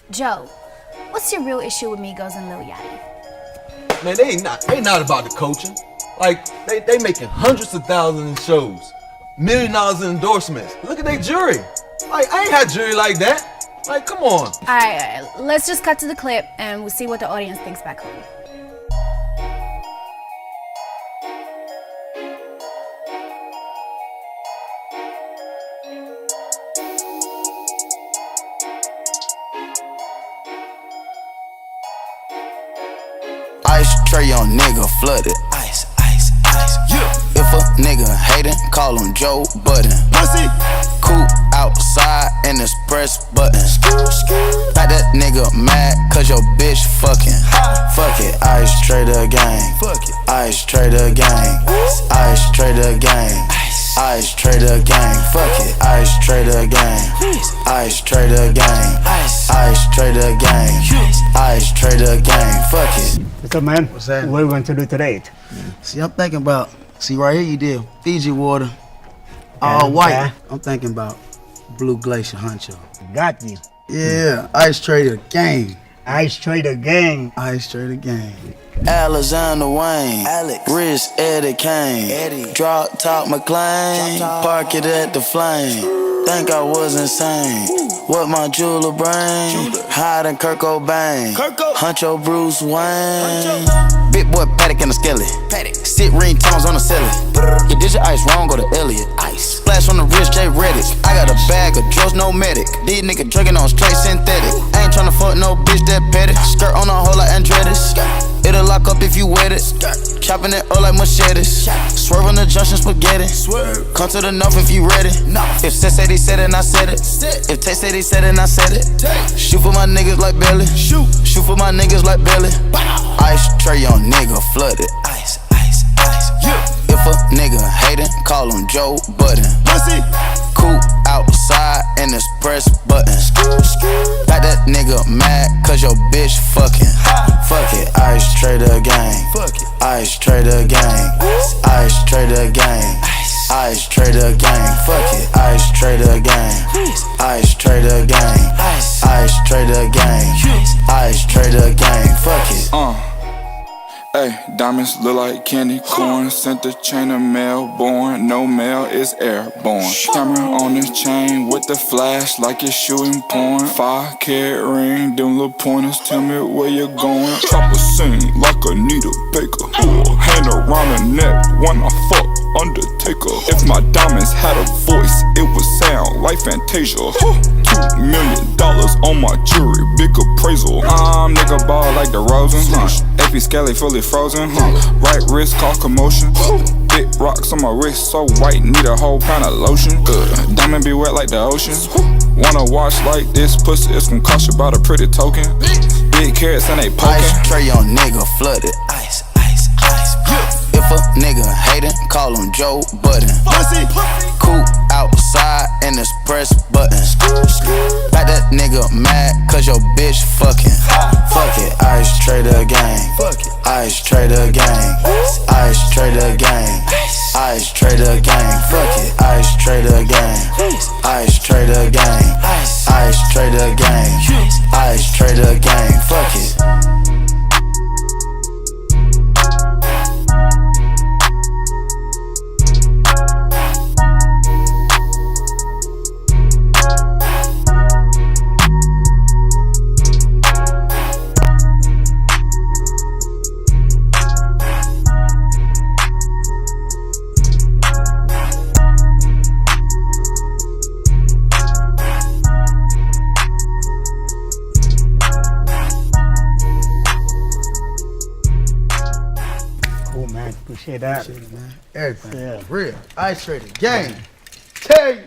Joe, what's your real issue with Migos and Lil Yachty? Man, they not about the coaching. Like, they making hundreds of thousands in shows, $1 million in endorsements. Look at their jury. Like, I ain't had jury like that. Like, come on. All right, let's just cut to the clip and we'll see what the audience thinks back home. Ice tray on nigga flooded. Ice, ice, ice. Yeah. If a nigga hatin', call him Joe Budden. Pussy. Coop outside and it's press button. Got that nigga mad cause your bitch fucking. Fuck it, ice tray the gang. Fuck it, ice tray the gang. Ice tray the gang. Ice tray the gang. Fuck it, ice tray the gang. Ice tray the gang. Ice tray the gang. Ice tray the gang. Fuck it. What's up, man? What's that? What are we going to do today? See, I'm thinking about, right here you did Fiji water, all white. I'm thinking about Blue Glacier Huncho. Got you. Yeah, Ice Trader Gang. Ice Trader Gang. Ice Trader Gang. Alexander Wayne, Alex, Rich Eddie Kane, Drop Top McLean, park it at the flame. Think I was insane. What my jeweler brain? Hiding Kurt Cobain. Huncho Bruce Wayne. Big boy Paddock in the skelly. Sit ringtones on the celly. You did your ice wrong, go to Elliot. Ice. Splash on the wrist, J Reddick. I got a bag of drugs, no medic. These niggas drinking on straight synthetic. I ain't tryna fuck no bitch that petty. Skirt on a hole like Andretti's. It'll lock up if you wet it. Chopping it up like machetes. Swerve on the junction spaghetti. Come to the north if you ready. If Seth said he said it, and I said it. If Tay said he said it, and I said it. Shoot for my niggas like Belly. Shoot for my niggas like Belly. Ice tray on nigga flooded. Ice, ice, ice. If a nigga hatin', call him Joe Budden. Coop outside and it's press button. Got that nigga mad cause your bitch fucking. Fuck it, ice tray the gang. Ice tray the gang. Ice tray the gang. Ice tray the gang. Fuck it, ice tray the gang. Ice tray the gang. Ice tray the gang. Ice tray the gang. Fuck it. Hey, diamonds look like candy corn. Sent the chain of mail, born. No mail, it's airborne. Camera on this chain with the flash like it's shooting porn. 5-carat ring, them little pointers tell me where you're going. Chopper sing like Anita Baker. Hand around the neck when I fuck Undertaker. If my diamonds had a voice, it would sound like Fantasia. $2 million on my jewelry, big appraisal. I'm nigga ball like the Rosen. AP Skelly fully frozen. Right wrist cause commotion. Big rocks on my wrist so white, need a whole pound of lotion. Diamond be wet like the ocean. Wanna watch like this pussy, it's gon' cost you about a pretty token. Big carrots and they poking. Ice tray on nigga flooded. Ice, ice, ice. If a nigga hatin', call him Joe Budden. Coop outside and it's press button. Got that nigga mad cause your bitch fucking. Fuck it, ice tray the gang. Ice tray the gang. Ice tray the gang. Ice tray the gang. Fuck it, ice tray the gang. Ice tray the gang. Ice tray the gang. Ice tray the gang. Fuck it. Cool, man. Appreciate that. Appreciate it, man. Everything. Yeah. Real. Ice Trader Gang. Tell you.